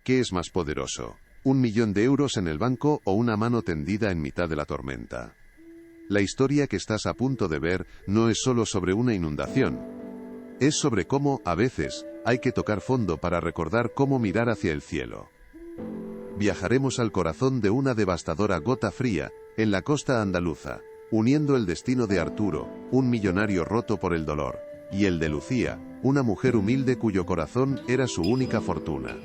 ¿Qué es más poderoso? ¿1 millón de euros en el banco o una mano tendida en mitad de la tormenta? La historia que estás a punto de ver no es solo sobre una inundación. Es sobre cómo, a veces, hay que tocar fondo para recordar cómo mirar hacia el cielo. Viajaremos al corazón de una devastadora gota fría, en la costa andaluza, uniendo el destino de Arturo, un millonario roto por el dolor, y el de Lucía, una mujer humilde cuyo corazón era su única fortuna.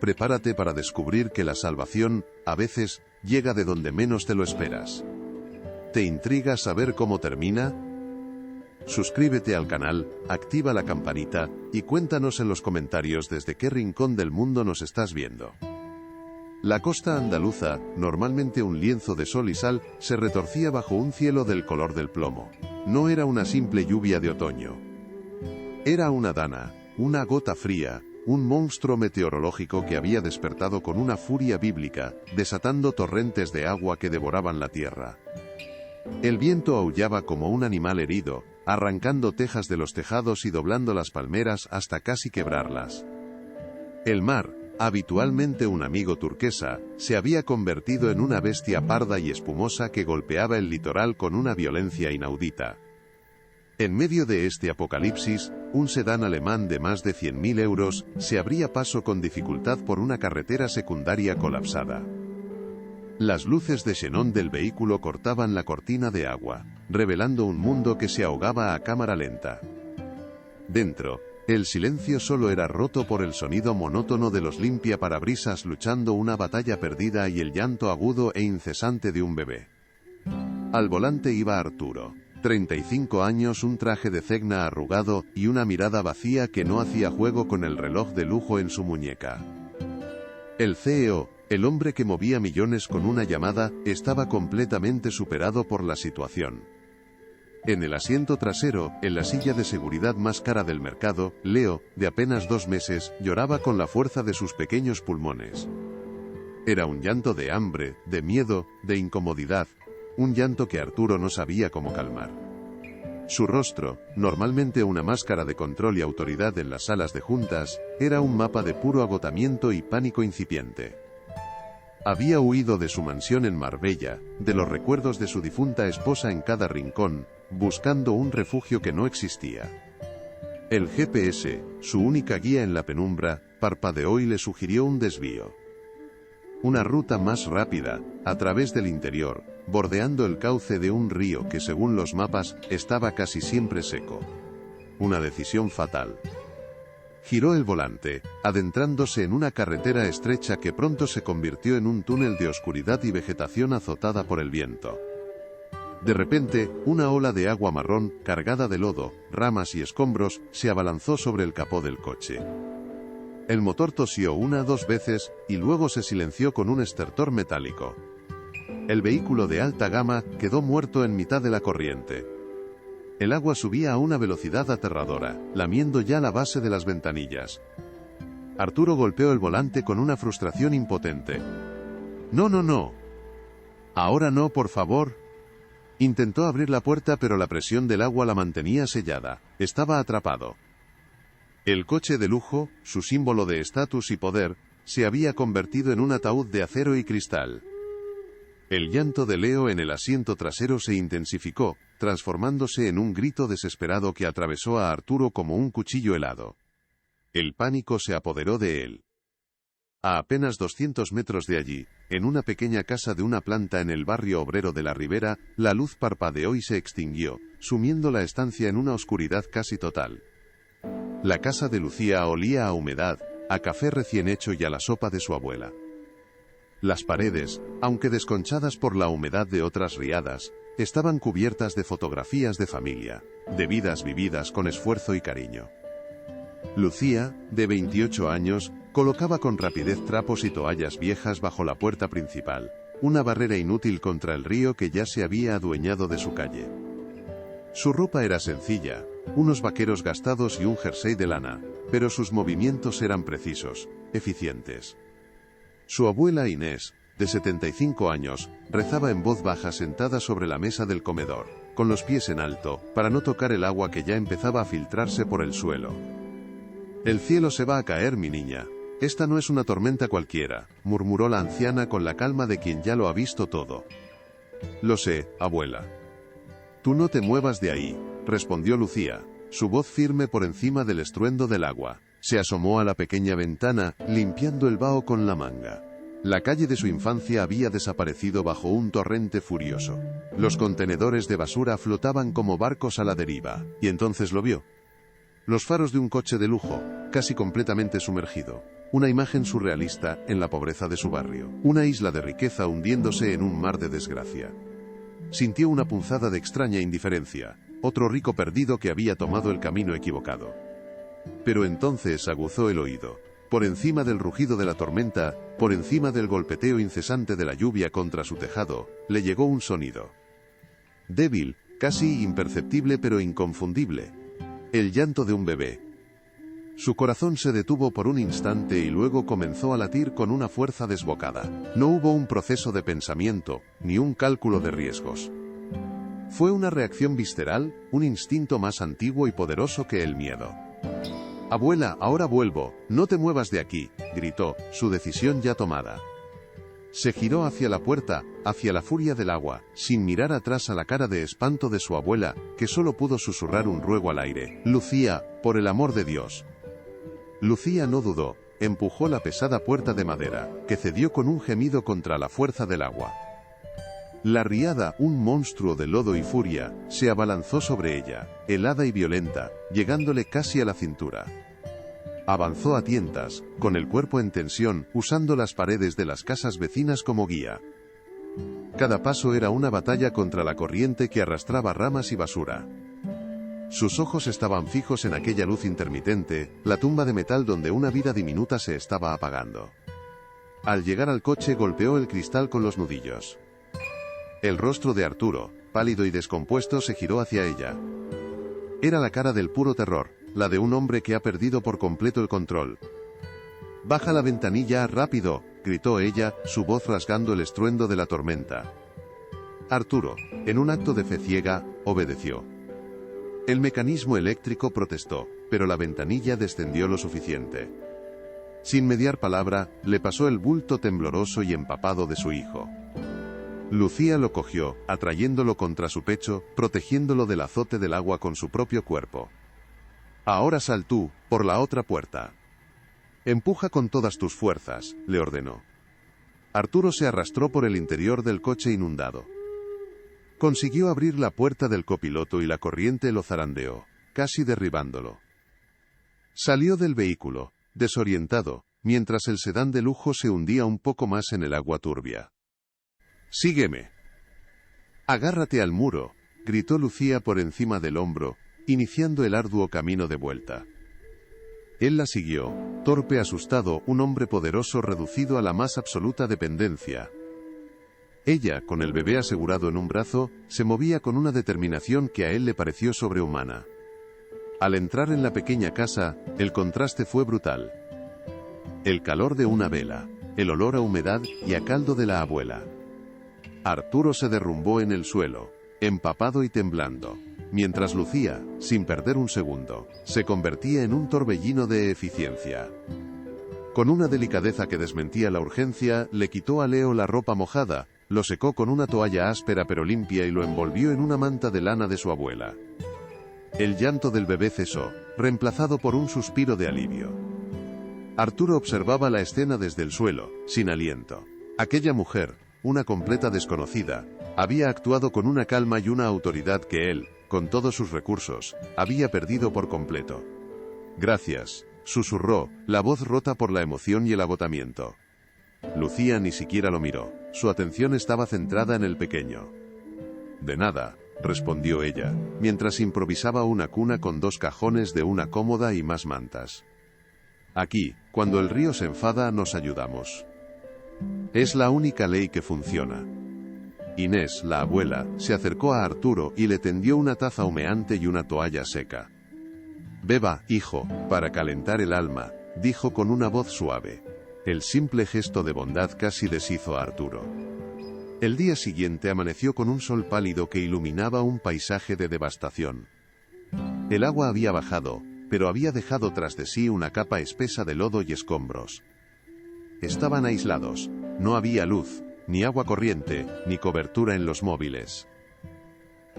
Prepárate para descubrir que la salvación, a veces, llega de donde menos te lo esperas. ¿Te intriga saber cómo termina? Suscríbete al canal, activa la campanita, y cuéntanos en los comentarios desde qué rincón del mundo nos estás viendo. La costa andaluza, normalmente un lienzo de sol y sal, se retorcía bajo un cielo del color del plomo. No era una simple lluvia de otoño. Era una dana, una gota fría, un monstruo meteorológico que había despertado con una furia bíblica, desatando torrentes de agua que devoraban la tierra. El viento aullaba como un animal herido, arrancando tejas de los tejados y doblando las palmeras hasta casi quebrarlas. El mar, habitualmente un amigo turquesa, se había convertido en una bestia parda y espumosa que golpeaba el litoral con una violencia inaudita. En medio de este apocalipsis, un sedán alemán de más de 100.000 euros se abría paso con dificultad por una carretera secundaria colapsada. Las luces de xenón del vehículo cortaban la cortina de agua, revelando un mundo que se ahogaba a cámara lenta. Dentro, el silencio solo era roto por el sonido monótono de los limpiaparabrisas luchando una batalla perdida y el llanto agudo e incesante de un bebé. Al volante iba Arturo, 35 años, un traje de cegna arrugado y una mirada vacía que no hacía juego con el reloj de lujo en su muñeca. El CEO, el hombre que movía millones con una llamada, estaba completamente superado por la situación. En el asiento trasero, en la silla de seguridad más cara del mercado, Leo, de apenas 2 meses, lloraba con la fuerza de sus pequeños pulmones. Era un llanto de hambre, de miedo, de incomodidad, un llanto que Arturo no sabía cómo calmar. Su rostro, normalmente una máscara de control y autoridad en las salas de juntas, era un mapa de puro agotamiento y pánico incipiente. Había huido de su mansión en Marbella, de los recuerdos de su difunta esposa en cada rincón, buscando un refugio que no existía. El GPS, su única guía en la penumbra, parpadeó y le sugirió un desvío. Una ruta más rápida, a través del interior, bordeando el cauce de un río que según los mapas, estaba casi siempre seco. Una decisión fatal. Giró el volante, adentrándose en una carretera estrecha que pronto se convirtió en un túnel de oscuridad y vegetación azotada por el viento. De repente, una ola de agua marrón, cargada de lodo, ramas y escombros, se abalanzó sobre el capó del coche. El motor tosió 1 o 2 veces, y luego se silenció con un estertor metálico. El vehículo de alta gama quedó muerto en mitad de la corriente. El agua subía a una velocidad aterradora, lamiendo ya la base de las ventanillas. Arturo golpeó el volante con una frustración impotente. «No, no, no. Ahora no, por favor». Intentó abrir la puerta pero la presión del agua la mantenía sellada. Estaba atrapado. El coche de lujo, su símbolo de estatus y poder, se había convertido en un ataúd de acero y cristal. El llanto de Leo en el asiento trasero se intensificó, transformándose en un grito desesperado que atravesó a Arturo como un cuchillo helado. El pánico se apoderó de él. A apenas 200 metros de allí, en una pequeña casa de una planta en el barrio obrero de la Ribera, la luz parpadeó y se extinguió, sumiendo la estancia en una oscuridad casi total. La casa de Lucía olía a humedad, a café recién hecho y a la sopa de su abuela. Las paredes, aunque desconchadas por la humedad de otras riadas, estaban cubiertas de fotografías de familia, de vidas vividas con esfuerzo y cariño. Lucía, de 28 años, colocaba con rapidez trapos y toallas viejas bajo la puerta principal, una barrera inútil contra el río que ya se había adueñado de su calle. Su ropa era sencilla, unos vaqueros gastados y un jersey de lana, pero sus movimientos eran precisos, eficientes. Su abuela Inés, de 75 años, rezaba en voz baja sentada sobre la mesa del comedor, con los pies en alto, para no tocar el agua que ya empezaba a filtrarse por el suelo. «El cielo se va a caer, mi niña», Esta no es una tormenta cualquiera, murmuró la anciana con la calma de quien ya lo ha visto todo. Lo sé, abuela. Tú no te muevas de ahí, respondió Lucía, su voz firme por encima del estruendo del agua. Se asomó a la pequeña ventana, limpiando el vaho con la manga. La calle de su infancia había desaparecido bajo un torrente furioso. Los contenedores de basura flotaban como barcos a la deriva, y entonces lo vio. Los faros de un coche de lujo, casi completamente sumergido. Una imagen surrealista en la pobreza de su barrio. Una isla de riqueza hundiéndose en un mar de desgracia. Sintió una punzada de extraña indiferencia, otro rico perdido que había tomado el camino equivocado. Pero entonces aguzó el oído. Por encima del rugido de la tormenta, por encima del golpeteo incesante de la lluvia contra su tejado, le llegó un sonido. Débil, casi imperceptible pero inconfundible. El llanto de un bebé. Su corazón se detuvo por un instante y luego comenzó a latir con una fuerza desbocada. No hubo un proceso de pensamiento, ni un cálculo de riesgos. Fue una reacción visceral, un instinto más antiguo y poderoso que el miedo. «Abuela, ahora vuelvo, no te muevas de aquí», gritó, su decisión ya tomada. Se giró hacia la puerta, hacia la furia del agua, sin mirar atrás a la cara de espanto de su abuela, que solo pudo susurrar un ruego al aire. «Lucía, por el amor de Dios». Lucía no dudó, empujó la pesada puerta de madera, que cedió con un gemido contra la fuerza del agua. La riada, un monstruo de lodo y furia, se abalanzó sobre ella, helada y violenta, llegándole casi a la cintura. Avanzó a tientas, con el cuerpo en tensión, usando las paredes de las casas vecinas como guía. Cada paso era una batalla contra la corriente que arrastraba ramas y basura. Sus ojos estaban fijos en aquella luz intermitente, la tumba de metal donde una vida diminuta se estaba apagando. Al llegar al coche golpeó el cristal con los nudillos. El rostro de Arturo, pálido y descompuesto, se giró hacia ella. Era la cara del puro terror, la de un hombre que ha perdido por completo el control. «Baja la ventanilla, rápido», gritó ella, su voz rasgando el estruendo de la tormenta. Arturo, en un acto de fe ciega, obedeció. El mecanismo eléctrico protestó, pero la ventanilla descendió lo suficiente. Sin mediar palabra, le pasó el bulto tembloroso y empapado de su hijo. Lucía lo cogió, atrayéndolo contra su pecho, protegiéndolo del azote del agua con su propio cuerpo. «Ahora sal tú, por la otra puerta». «Empuja con todas tus fuerzas», le ordenó. Arturo se arrastró por el interior del coche inundado. Consiguió abrir la puerta del copiloto y la corriente lo zarandeó, casi derribándolo. Salió del vehículo, desorientado, mientras el sedán de lujo se hundía un poco más en el agua turbia. «Sígueme». «Agárrate al muro», gritó Lucía por encima del hombro, iniciando el arduo camino de vuelta. Él la siguió, torpe, asustado, un hombre poderoso reducido a la más absoluta dependencia. Ella, con el bebé asegurado en un brazo, se movía con una determinación que a él le pareció sobrehumana. Al entrar en la pequeña casa, el contraste fue brutal. El calor de una vela, el olor a humedad y a caldo de la abuela. Arturo se derrumbó en el suelo, empapado y temblando, mientras Lucía, sin perder un segundo, se convertía en un torbellino de eficiencia. Con una delicadeza que desmentía la urgencia, le quitó a Leo la ropa mojada, lo secó con una toalla áspera pero limpia y lo envolvió en una manta de lana de su abuela. El llanto del bebé cesó, reemplazado por un suspiro de alivio. Arturo observaba la escena desde el suelo, sin aliento. Aquella mujer, una completa desconocida, había actuado con una calma y una autoridad que él, con todos sus recursos, había perdido por completo. «Gracias», susurró, la voz rota por la emoción y el agotamiento. Lucía ni siquiera lo miró, su atención estaba centrada en el pequeño. «De nada», respondió ella, mientras improvisaba una cuna con 2 cajones de una cómoda y más mantas. «Aquí, cuando el río se enfada, nos ayudamos. Es la única ley que funciona». Inés, la abuela, se acercó a Arturo y le tendió una taza humeante y una toalla seca. «Beba, hijo, para calentar el alma», dijo con una voz suave. El simple gesto de bondad casi deshizo a Arturo. El día siguiente amaneció con un sol pálido que iluminaba un paisaje de devastación. El agua había bajado, pero había dejado tras de sí una capa espesa de lodo y escombros. Estaban aislados, no había luz, ni agua corriente, ni cobertura en los móviles.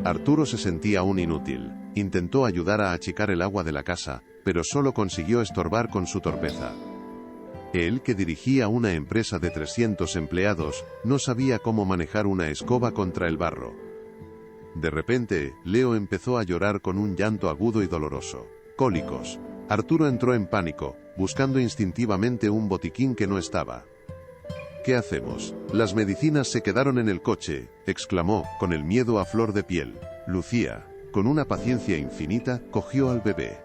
Arturo se sentía un inútil. Intentó ayudar a achicar el agua de la casa, pero solo consiguió estorbar con su torpeza. Él, que dirigía una empresa de 300 empleados, no sabía cómo manejar una escoba contra el barro. De repente, Leo empezó a llorar con un llanto agudo y doloroso. Cólicos. Arturo entró en pánico, buscando instintivamente un botiquín que no estaba. ¿Qué hacemos? Las medicinas se quedaron en el coche, exclamó, con el miedo a flor de piel. Lucía, con una paciencia infinita, cogió al bebé.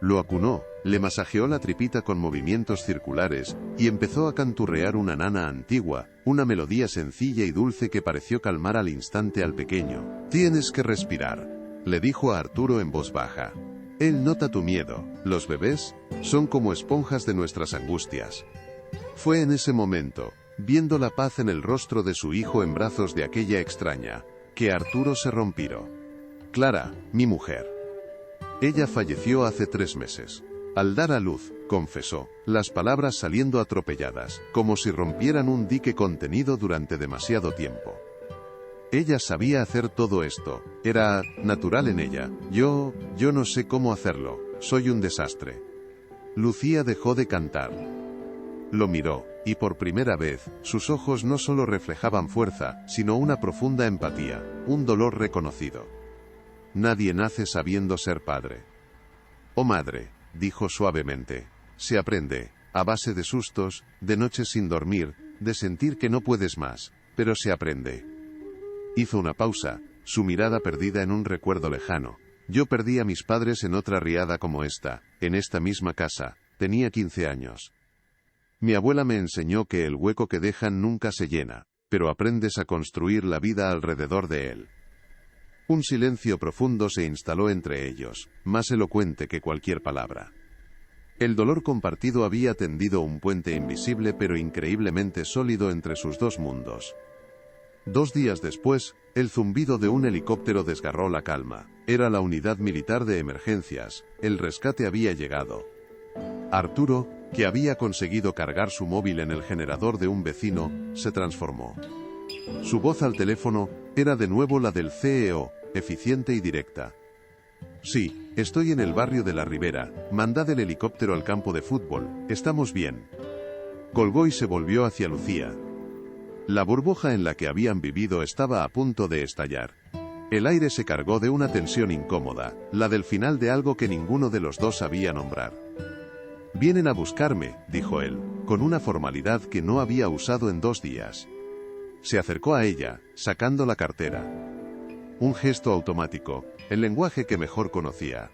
Lo acunó, le masajeó la tripita con movimientos circulares, y empezó a canturrear una nana antigua, una melodía sencilla y dulce que pareció calmar al instante al pequeño. Tienes que respirar, le dijo a Arturo en voz baja. Él nota tu miedo. Los bebés son como esponjas de nuestras angustias. Fue en ese momento, viendo la paz en el rostro de su hijo en brazos de aquella extraña, que Arturo se rompió. Clara, mi mujer. Ella falleció hace 3 meses. Al dar a luz, confesó, las palabras saliendo atropelladas, como si rompieran un dique contenido durante demasiado tiempo. Ella sabía hacer todo esto, era natural en ella. Yo no sé cómo hacerlo, soy un desastre. Lucía dejó de cantar. Lo miró, y por primera vez, sus ojos no solo reflejaban fuerza, sino una profunda empatía, un dolor reconocido. Nadie nace sabiendo ser padre. Oh madre, dijo suavemente, se aprende, a base de sustos, de noches sin dormir, de sentir que no puedes más, pero se aprende. Hizo una pausa, su mirada perdida en un recuerdo lejano. Yo perdí a mis padres en otra riada como esta, en esta misma casa, tenía 15 años. Mi abuela me enseñó que el hueco que dejan nunca se llena, pero aprendes a construir la vida alrededor de él. Un silencio profundo se instaló entre ellos, más elocuente que cualquier palabra. El dolor compartido había tendido un puente invisible pero increíblemente sólido entre sus dos mundos. 2 días después, el zumbido de un helicóptero desgarró la calma. Era la unidad militar de emergencias, el rescate había llegado. Arturo, que había conseguido cargar su móvil en el generador de un vecino, se transformó. Su voz al teléfono era de nuevo la del CEO, eficiente y directa. Sí, estoy en el barrio de la Ribera, mandad el helicóptero al campo de fútbol, estamos bien. Colgó y se volvió hacia Lucía. La burbuja en la que habían vivido estaba a punto de estallar. El aire se cargó de una tensión incómoda, la del final de algo que ninguno de los dos sabía nombrar. Vienen a buscarme, dijo él, con una formalidad que no había usado en 2 días. Se acercó a ella, sacando la cartera. Un gesto automático, el lenguaje que mejor conocía.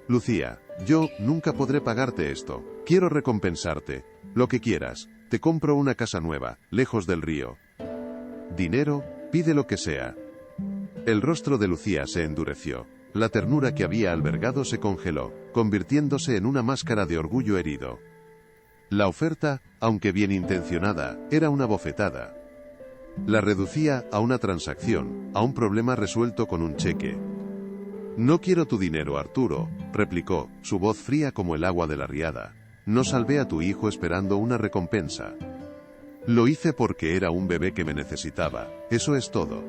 Lucía, yo nunca podré pagarte esto, quiero recompensarte, lo que quieras, te compro una casa nueva, lejos del río. Dinero, pide lo que sea. El rostro de Lucía se endureció. La ternura que había albergado se congeló, convirtiéndose en una máscara de orgullo herido. La oferta, aunque bien intencionada, era una bofetada. La reducía a una transacción, a un problema resuelto con un cheque. No quiero tu dinero, Arturo, replicó, su voz fría como el agua de la riada. No salvé a tu hijo esperando una recompensa. Lo hice porque era un bebé que me necesitaba, eso es todo.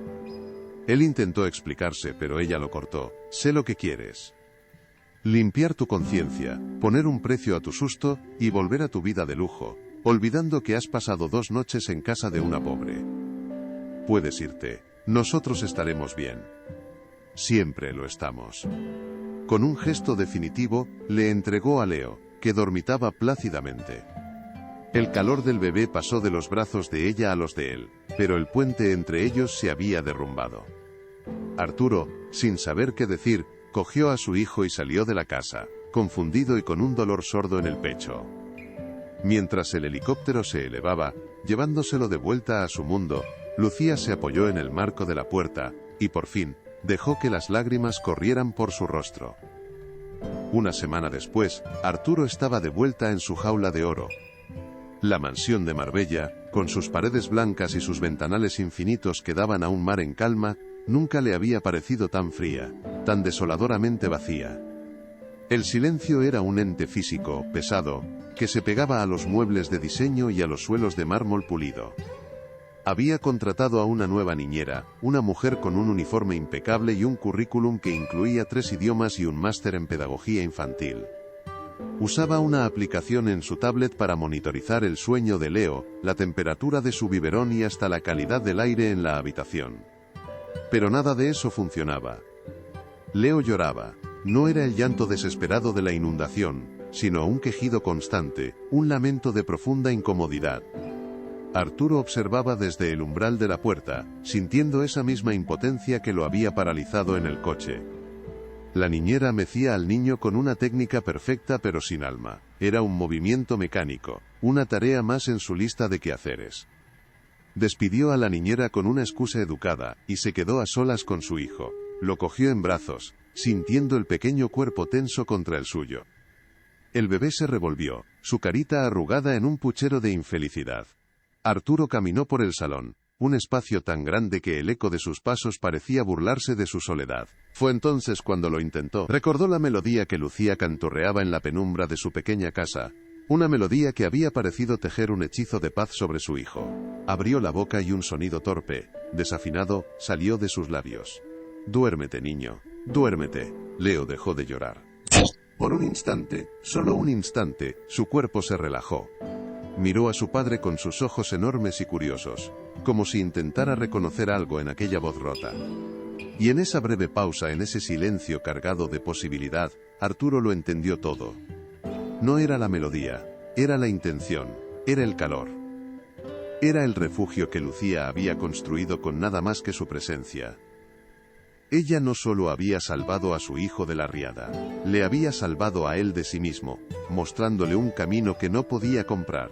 Él intentó explicarse, pero ella lo cortó. Sé lo que quieres. Limpiar tu conciencia, poner un precio a tu susto, y volver a tu vida de lujo, olvidando que has pasado 2 noches en casa de una pobre. Puedes irte, nosotros estaremos bien. Siempre lo estamos. Con un gesto definitivo, le entregó a Leo, que dormitaba plácidamente. El calor del bebé pasó de los brazos de ella a los de él, pero el puente entre ellos se había derrumbado. Arturo, sin saber qué decir, cogió a su hijo y salió de la casa, confundido y con un dolor sordo en el pecho. Mientras el helicóptero se elevaba, llevándoselo de vuelta a su mundo, Lucía se apoyó en el marco de la puerta, y por fin, dejó que las lágrimas corrieran por su rostro. Una semana después, Arturo estaba de vuelta en su jaula de oro. La mansión de Marbella, con sus paredes blancas y sus ventanales infinitos que daban a un mar en calma, nunca le había parecido tan fría, tan desoladoramente vacía. El silencio era un ente físico, pesado, que se pegaba a los muebles de diseño y a los suelos de mármol pulido. Había contratado a una nueva niñera, una mujer con un uniforme impecable y un currículum que incluía 3 idiomas y un máster en pedagogía infantil. Usaba una aplicación en su tablet para monitorizar el sueño de Leo, la temperatura de su biberón y hasta la calidad del aire en la habitación. Pero nada de eso funcionaba. Leo lloraba. No era el llanto desesperado de la inundación, sino un quejido constante, un lamento de profunda incomodidad. Arturo observaba desde el umbral de la puerta, sintiendo esa misma impotencia que lo había paralizado en el coche. La niñera mecía al niño con una técnica perfecta pero sin alma. Era un movimiento mecánico, una tarea más en su lista de quehaceres. Despidió a la niñera con una excusa educada, y se quedó a solas con su hijo. Lo cogió en brazos, sintiendo el pequeño cuerpo tenso contra el suyo. El bebé se revolvió, su carita arrugada en un puchero de infelicidad. Arturo caminó por el salón, un espacio tan grande que el eco de sus pasos parecía burlarse de su soledad. Fue entonces cuando lo intentó. Recordó la melodía que Lucía canturreaba en la penumbra de su pequeña casa, una melodía que había parecido tejer un hechizo de paz sobre su hijo. Abrió la boca y un sonido torpe, desafinado, salió de sus labios. «Duérmete, niño, duérmete». Leo dejó de llorar. Por un instante, solo un instante, su cuerpo se relajó. Miró a su padre con sus ojos enormes y curiosos, como si intentara reconocer algo en aquella voz rota. Y en esa breve pausa, en ese silencio cargado de posibilidad, Arturo lo entendió todo. No era la melodía, era la intención, era el calor. Era el refugio que Lucía había construido con nada más que su presencia. Ella no solo había salvado a su hijo de la riada, le había salvado a él de sí mismo, mostrándole un camino que no podía comprar.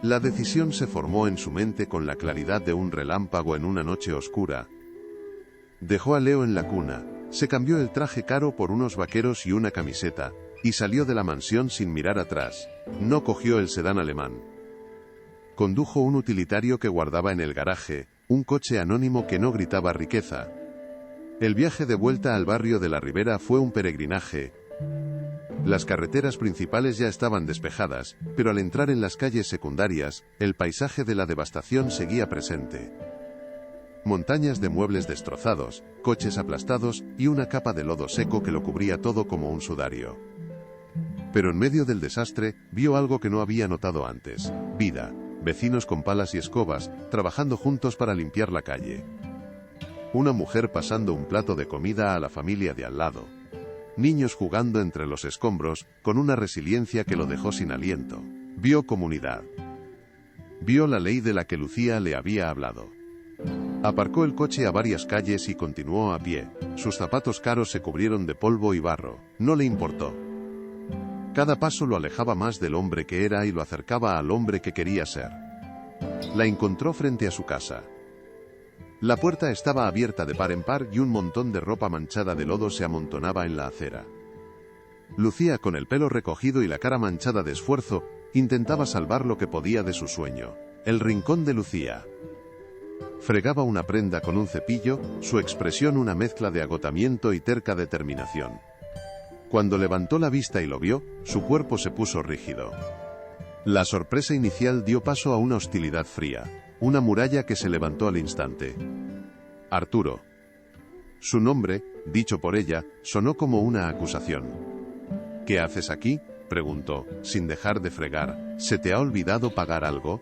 La decisión se formó en su mente con la claridad de un relámpago en una noche oscura. Dejó a Leo en la cuna, se cambió el traje caro por unos vaqueros y una camiseta, y salió de la mansión sin mirar atrás. No cogió el sedán alemán. Condujo un utilitario que guardaba en el garaje, un coche anónimo que no gritaba riqueza. El viaje de vuelta al barrio de la Ribera fue un peregrinaje. Las carreteras principales ya estaban despejadas, pero al entrar en las calles secundarias, el paisaje de la devastación seguía presente. Montañas de muebles destrozados, coches aplastados y una capa de lodo seco que lo cubría todo como un sudario. Pero en medio del desastre, vio algo que no había notado antes: vida, vecinos con palas y escobas, trabajando juntos para limpiar la calle. Una mujer pasando un plato de comida a la familia de al lado. Niños jugando entre los escombros, con una resiliencia que lo dejó sin aliento. Vio comunidad. Vio la ley de la que Lucía le había hablado. Aparcó el coche a varias calles y continuó a pie. Sus zapatos caros se cubrieron de polvo y barro. No le importó. Cada paso lo alejaba más del hombre que era y lo acercaba al hombre que quería ser. La encontró frente a su casa. La puerta estaba abierta de par en par y un montón de ropa manchada de lodo se amontonaba en la acera. Lucía, con el pelo recogido y la cara manchada de esfuerzo, intentaba salvar lo que podía de su sueño. El rincón de Lucía. Fregaba una prenda con un cepillo, su expresión una mezcla de agotamiento y terca determinación. Cuando levantó la vista y lo vio, su cuerpo se puso rígido. La sorpresa inicial dio paso a una hostilidad fría. Una muralla que se levantó al instante. Arturo. Su nombre, dicho por ella, sonó como una acusación. ¿Qué haces aquí?, preguntó, sin dejar de fregar. ¿Se te ha olvidado pagar algo?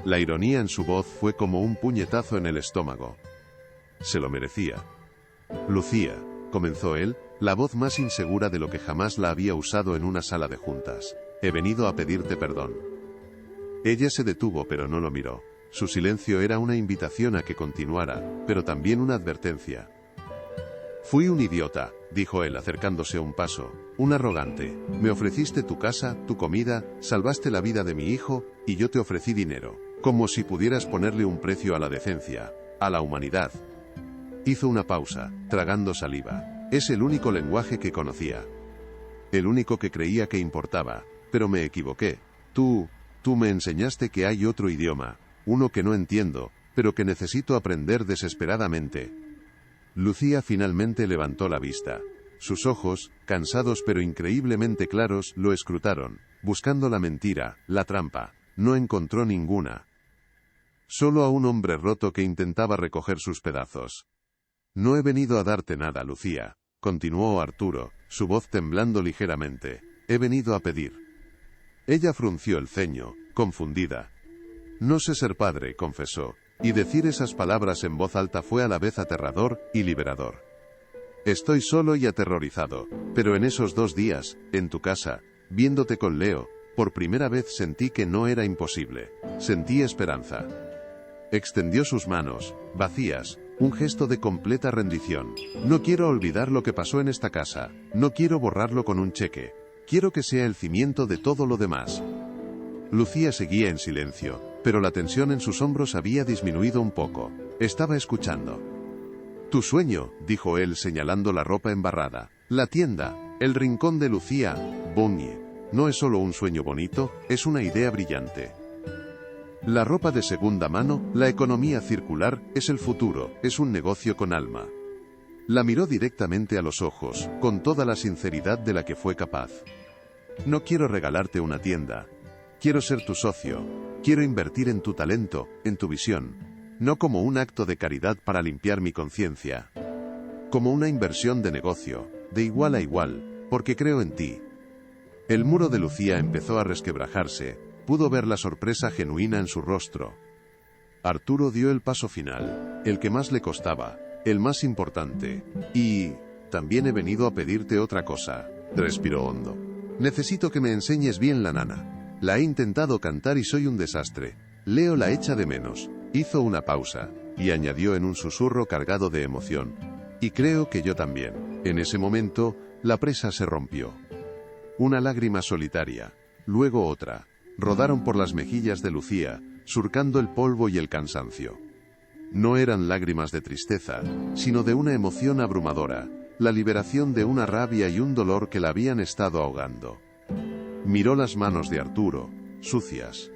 La ironía en su voz fue como un puñetazo en el estómago. Se lo merecía. Lucía, comenzó él, la voz más insegura de lo que jamás la había usado en una sala de juntas. He venido a pedirte perdón. Ella se detuvo pero no lo miró. Su silencio era una invitación a que continuara, pero también una advertencia. Fui un idiota, dijo él acercándose un paso, un arrogante. Me ofreciste tu casa, tu comida, salvaste la vida de mi hijo, y yo te ofrecí dinero. Como si pudieras ponerle un precio a la decencia, a la humanidad. Hizo una pausa, tragando saliva. Es el único lenguaje que conocía. El único que creía que importaba, pero me equivoqué. Tú me enseñaste que hay otro idioma. Uno que no entiendo, pero que necesito aprender desesperadamente. Lucía finalmente levantó la vista. Sus ojos, cansados pero increíblemente claros, lo escrutaron, buscando la mentira, la trampa. No encontró ninguna. Solo a un hombre roto que intentaba recoger sus pedazos. No he venido a darte nada, Lucía, continuó Arturo, su voz temblando ligeramente. He venido a pedir. Ella frunció el ceño, confundida. No sé ser padre, confesó, y decir esas palabras en voz alta fue a la vez aterrador y liberador. Estoy solo y aterrorizado, pero en esos 2 días, en tu casa, viéndote con Leo, por primera vez sentí que no era imposible. Sentí esperanza. Extendió sus manos, vacías, un gesto de completa rendición. No quiero olvidar lo que pasó en esta casa, no quiero borrarlo con un cheque. Quiero que sea el cimiento de todo lo demás. Lucía seguía en silencio, pero la tensión en sus hombros había disminuido un poco. Estaba escuchando. Tu sueño, dijo él señalando la ropa embarrada. La tienda, el rincón de Lucía, Bonnie. No es solo un sueño bonito, es una idea brillante. La ropa de segunda mano, la economía circular, es el futuro, es un negocio con alma. La miró directamente a los ojos, con toda la sinceridad de la que fue capaz. No quiero regalarte una tienda. Quiero ser tu socio. Quiero invertir en tu talento, en tu visión. No como un acto de caridad para limpiar mi conciencia. Como una inversión de negocio, de igual a igual, porque creo en ti. El muro de Lucía empezó a resquebrajarse, pudo ver la sorpresa genuina en su rostro. Arturo dio el paso final, el que más le costaba, el más importante. Y también he venido a pedirte otra cosa. Respiró hondo. Necesito que me enseñes bien la nana. La he intentado cantar y soy un desastre. Leo la echa de menos. Hizo una pausa, y añadió en un susurro cargado de emoción. Y creo que yo también. En ese momento, la presa se rompió. Una lágrima solitaria, luego otra, rodaron por las mejillas de Lucía, surcando el polvo y el cansancio. No eran lágrimas de tristeza, sino de una emoción abrumadora, la liberación de una rabia y un dolor que la habían estado ahogando. Miró las manos de Arturo, sucias.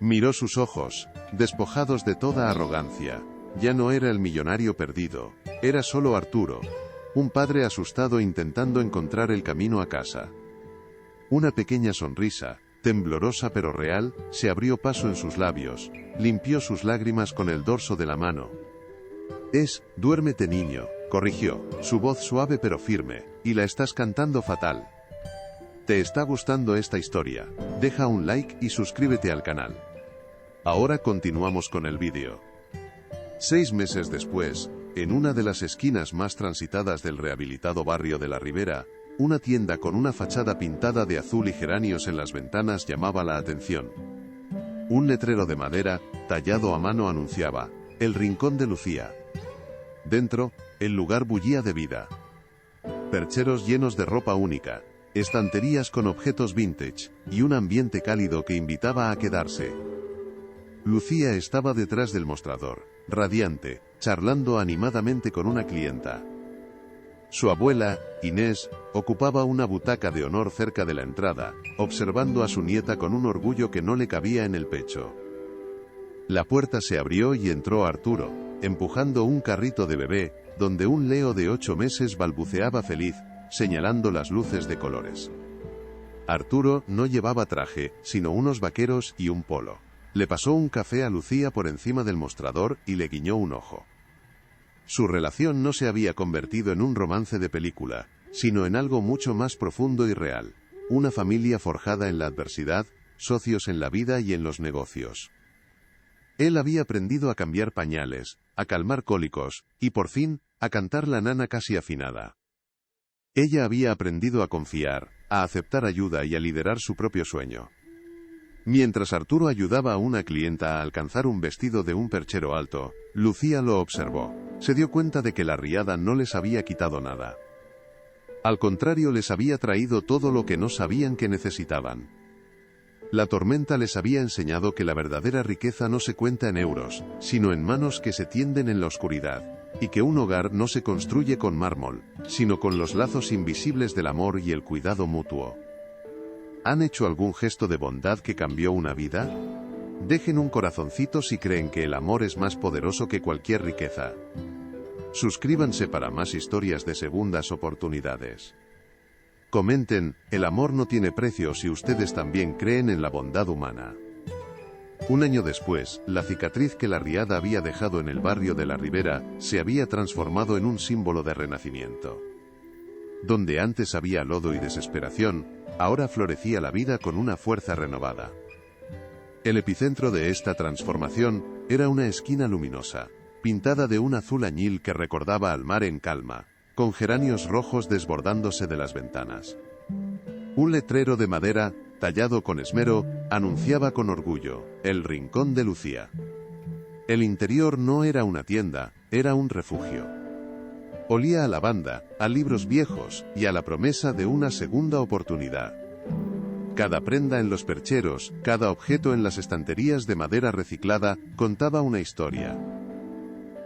Miró sus ojos, despojados de toda arrogancia. Ya no era el millonario perdido, era solo Arturo, un padre asustado intentando encontrar el camino a casa. Una pequeña sonrisa, temblorosa pero real, se abrió paso en sus labios, limpió sus lágrimas con el dorso de la mano. Duérmete niño, corrigió, su voz suave pero firme, y la estás cantando fatal. ¿Te está gustando esta historia? Deja un like y suscríbete al canal. Ahora continuamos con el vídeo. 6 meses después, en una de las esquinas más transitadas del rehabilitado barrio de La Ribera, una tienda con una fachada pintada de azul y geranios en las ventanas llamaba la atención. Un letrero de madera, tallado a mano anunciaba, El Rincón de Lucía. Dentro, el lugar bullía de vida. Percheros llenos de ropa única, estanterías con objetos vintage, y un ambiente cálido que invitaba a quedarse. Lucía estaba detrás del mostrador, radiante, charlando animadamente con una clienta. Su abuela, Inés, ocupaba una butaca de honor cerca de la entrada, observando a su nieta con un orgullo que no le cabía en el pecho. La puerta se abrió y entró Arturo, empujando un carrito de bebé, donde un Leo de 8 meses balbuceaba feliz, señalando las luces de colores. Arturo no llevaba traje, sino unos vaqueros y un polo. Le pasó un café a Lucía por encima del mostrador y le guiñó un ojo. Su relación no se había convertido en un romance de película, sino en algo mucho más profundo y real. Una familia forjada en la adversidad, socios en la vida y en los negocios. Él había aprendido a cambiar pañales, a calmar cólicos, y por fin, a cantar la nana casi afinada. Ella había aprendido a confiar, a aceptar ayuda y a liderar su propio sueño. Mientras Arturo ayudaba a una clienta a alcanzar un vestido de un perchero alto, Lucía lo observó. Se dio cuenta de que la riada no les había quitado nada. Al contrario, les había traído todo lo que no sabían que necesitaban. La tormenta les había enseñado que la verdadera riqueza no se cuenta en euros, sino en manos que se tienden en la oscuridad, y que un hogar no se construye con mármol, sino con los lazos invisibles del amor y el cuidado mutuo. ¿Han hecho algún gesto de bondad que cambió una vida? Dejen un corazoncito si creen que el amor es más poderoso que cualquier riqueza. Suscríbanse para más historias de segundas oportunidades. Comenten, el amor no tiene precio si ustedes también creen en la bondad humana. Un año después, la cicatriz que la riada había dejado en el barrio de la Ribera se había transformado en un símbolo de renacimiento. Donde antes había lodo y desesperación, ahora florecía la vida con una fuerza renovada. El epicentro de esta transformación era una esquina luminosa, pintada de un azul añil que recordaba al mar en calma, con geranios rojos desbordándose de las ventanas. Un letrero de madera, tallado con esmero, anunciaba con orgullo, el Rincón de Lucía. El interior no era una tienda, era un refugio. Olía a lavanda, a libros viejos y a la promesa de una segunda oportunidad. Cada prenda en los percheros, cada objeto en las estanterías de madera reciclada, contaba una historia.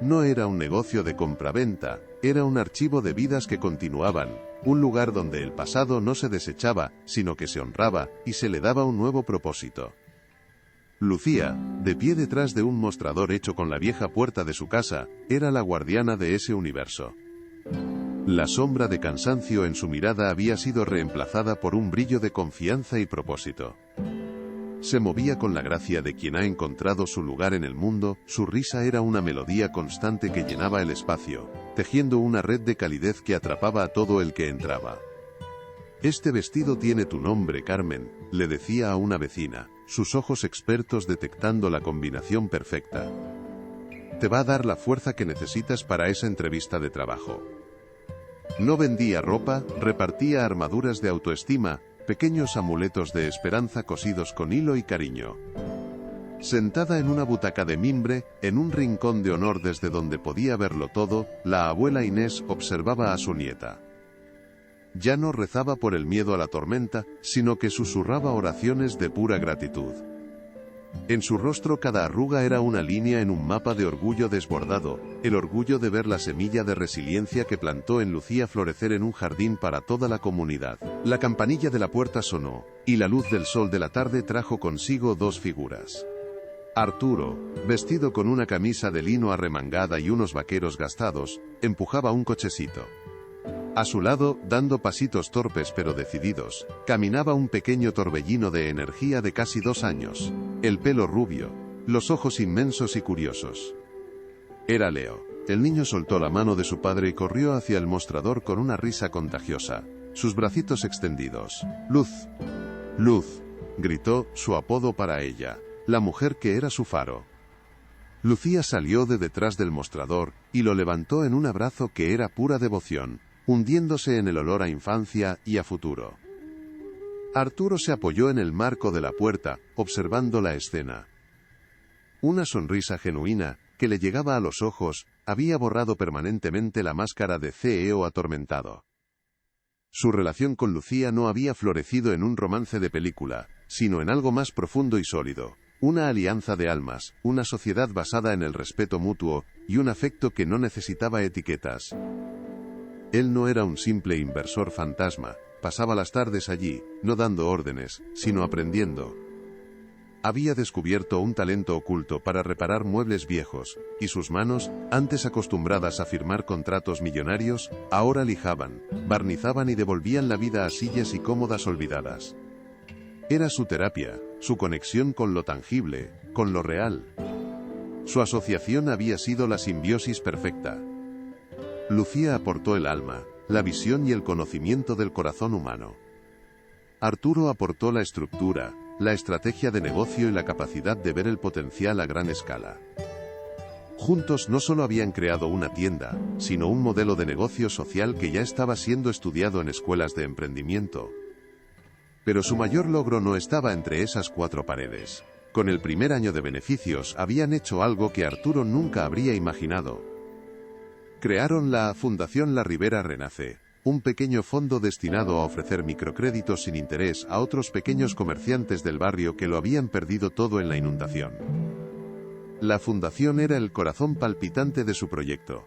No era un negocio de compraventa, era un archivo de vidas que continuaban, un lugar donde el pasado no se desechaba, sino que se honraba, y se le daba un nuevo propósito. Lucía, de pie detrás de un mostrador hecho con la vieja puerta de su casa, era la guardiana de ese universo. La sombra de cansancio en su mirada había sido reemplazada por un brillo de confianza y propósito. Se movía con la gracia de quien ha encontrado su lugar en el mundo, su risa era una melodía constante que llenaba el espacio, tejiendo una red de calidez que atrapaba a todo el que entraba. «Este vestido tiene tu nombre, Carmen», le decía a una vecina, sus ojos expertos detectando la combinación perfecta. «Te va a dar la fuerza que necesitas para esa entrevista de trabajo». No vendía ropa, repartía armaduras de autoestima, pequeños amuletos de esperanza cosidos con hilo y cariño. Sentada en una butaca de mimbre, en un rincón de honor desde donde podía verlo todo, la abuela Inés observaba a su nieta. Ya no rezaba por el miedo a la tormenta, sino que susurraba oraciones de pura gratitud. En su rostro cada arruga era una línea en un mapa de orgullo desbordado, el orgullo de ver la semilla de resiliencia que plantó en Lucía florecer en un jardín para toda la comunidad. La campanilla de la puerta sonó, y la luz del sol de la tarde trajo consigo dos figuras. Arturo, vestido con una camisa de lino arremangada y unos vaqueros gastados, empujaba un cochecito. A su lado, dando pasitos torpes pero decididos, caminaba un pequeño torbellino de energía de casi 2 años, el pelo rubio, los ojos inmensos y curiosos. Era Leo. El niño soltó la mano de su padre y corrió hacia el mostrador con una risa contagiosa, sus bracitos extendidos. «Luz, Luz», gritó, su apodo para ella, la mujer que era su faro. Lucía salió de detrás del mostrador y lo levantó en un abrazo que era pura devoción, hundiéndose en el olor a infancia y a futuro. Arturo se apoyó en el marco de la puerta, observando la escena. Una sonrisa genuina, que le llegaba a los ojos, había borrado permanentemente la máscara de CEO atormentado. Su relación con Lucía no había florecido en un romance de película, sino en algo más profundo y sólido, una alianza de almas, una sociedad basada en el respeto mutuo, y un afecto que no necesitaba etiquetas. Él no era un simple inversor fantasma, pasaba las tardes allí, no dando órdenes, sino aprendiendo. Había descubierto un talento oculto para reparar muebles viejos, y sus manos, antes acostumbradas a firmar contratos millonarios, ahora lijaban, barnizaban y devolvían la vida a sillas y cómodas olvidadas. Era su terapia, su conexión con lo tangible, con lo real. Su asociación había sido la simbiosis perfecta. Lucía aportó el alma, la visión y el conocimiento del corazón humano. Arturo aportó la estructura, la estrategia de negocio y la capacidad de ver el potencial a gran escala. Juntos no solo habían creado una tienda, sino un modelo de negocio social que ya estaba siendo estudiado en escuelas de emprendimiento. Pero su mayor logro no estaba entre esas 4 paredes. Con el primer año de beneficios habían hecho algo que Arturo nunca habría imaginado. Crearon la Fundación La Ribera Renace, un pequeño fondo destinado a ofrecer microcréditos sin interés a otros pequeños comerciantes del barrio que lo habían perdido todo en la inundación. La fundación era el corazón palpitante de su proyecto.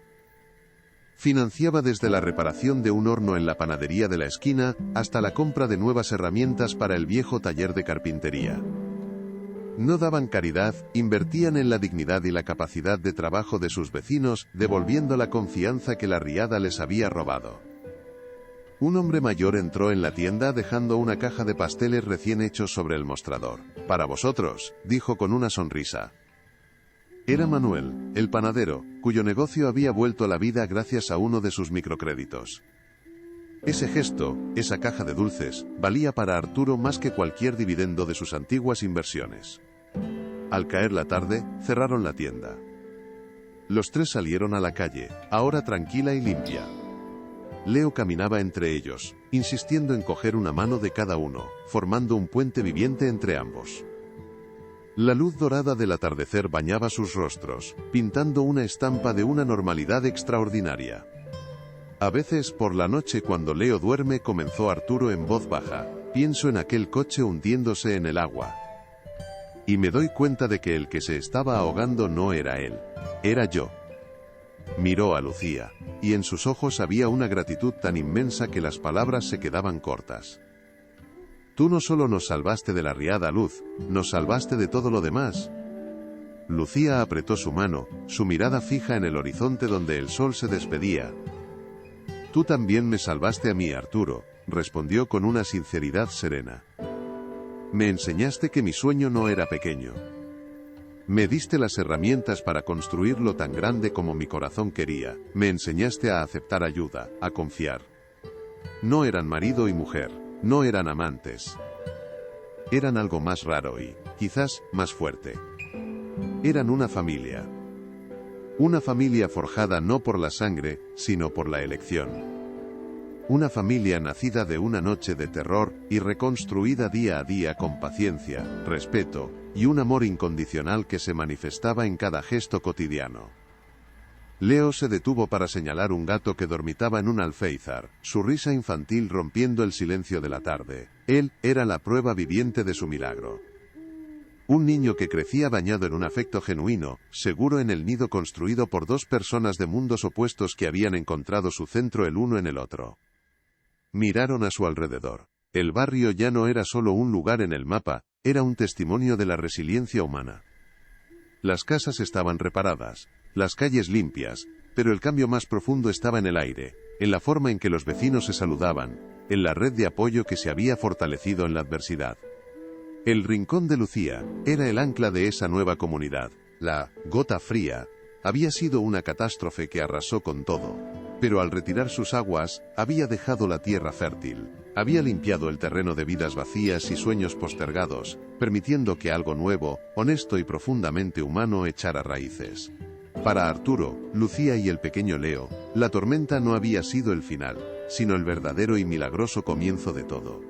Financiaba desde la reparación de un horno en la panadería de la esquina hasta la compra de nuevas herramientas para el viejo taller de carpintería. No daban caridad, invertían en la dignidad y la capacidad de trabajo de sus vecinos, devolviendo la confianza que la riada les había robado. Un hombre mayor entró en la tienda dejando una caja de pasteles recién hechos sobre el mostrador. «Para vosotros», dijo con una sonrisa. Era Manuel, el panadero, cuyo negocio había vuelto a la vida gracias a uno de sus microcréditos. Ese gesto, esa caja de dulces, valía para Arturo más que cualquier dividendo de sus antiguas inversiones. Al caer la tarde, cerraron la tienda. Los tres salieron a la calle, ahora tranquila y limpia. Leo caminaba entre ellos, insistiendo en coger una mano de cada uno, formando un puente viviente entre ambos. La luz dorada del atardecer bañaba sus rostros, pintando una estampa de una normalidad extraordinaria. A veces, por la noche cuando Leo duerme, comenzó Arturo en voz baja, pienso en aquel coche hundiéndose en el agua. Y me doy cuenta de que el que se estaba ahogando no era él, era yo. Miró a Lucía, y en sus ojos había una gratitud tan inmensa que las palabras se quedaban cortas. Tú no solo nos salvaste de la riada, Luz, nos salvaste de todo lo demás. Lucía apretó su mano, su mirada fija en el horizonte donde el sol se despedía. Tú también me salvaste a mí, Arturo, respondió con una sinceridad serena. Me enseñaste que mi sueño no era pequeño. Me diste las herramientas para construirlo tan grande como mi corazón quería, me enseñaste a aceptar ayuda, a confiar. No eran marido y mujer, no eran amantes. Eran algo más raro y, quizás, más fuerte. Eran una familia. Una familia forjada no por la sangre, sino por la elección. Una familia nacida de una noche de terror y reconstruida día a día con paciencia, respeto y un amor incondicional que se manifestaba en cada gesto cotidiano. Leo se detuvo para señalar un gato que dormitaba en un alféizar, su risa infantil rompiendo el silencio de la tarde. Él era la prueba viviente de su milagro. Un niño que crecía bañado en un afecto genuino, seguro en el nido construido por dos personas de mundos opuestos que habían encontrado su centro el uno en el otro. Miraron a su alrededor. El barrio ya no era solo un lugar en el mapa, era un testimonio de la resiliencia humana. Las casas estaban reparadas, las calles limpias, pero el cambio más profundo estaba en el aire, en la forma en que los vecinos se saludaban, en la red de apoyo que se había fortalecido en la adversidad. El rincón de Lucía era el ancla de esa nueva comunidad. La gota fría había sido una catástrofe que arrasó con todo, pero al retirar sus aguas, había dejado la tierra fértil, había limpiado el terreno de vidas vacías y sueños postergados, permitiendo que algo nuevo, honesto y profundamente humano echara raíces. Para Arturo, Lucía y el pequeño Leo, la tormenta no había sido el final, sino el verdadero y milagroso comienzo de todo.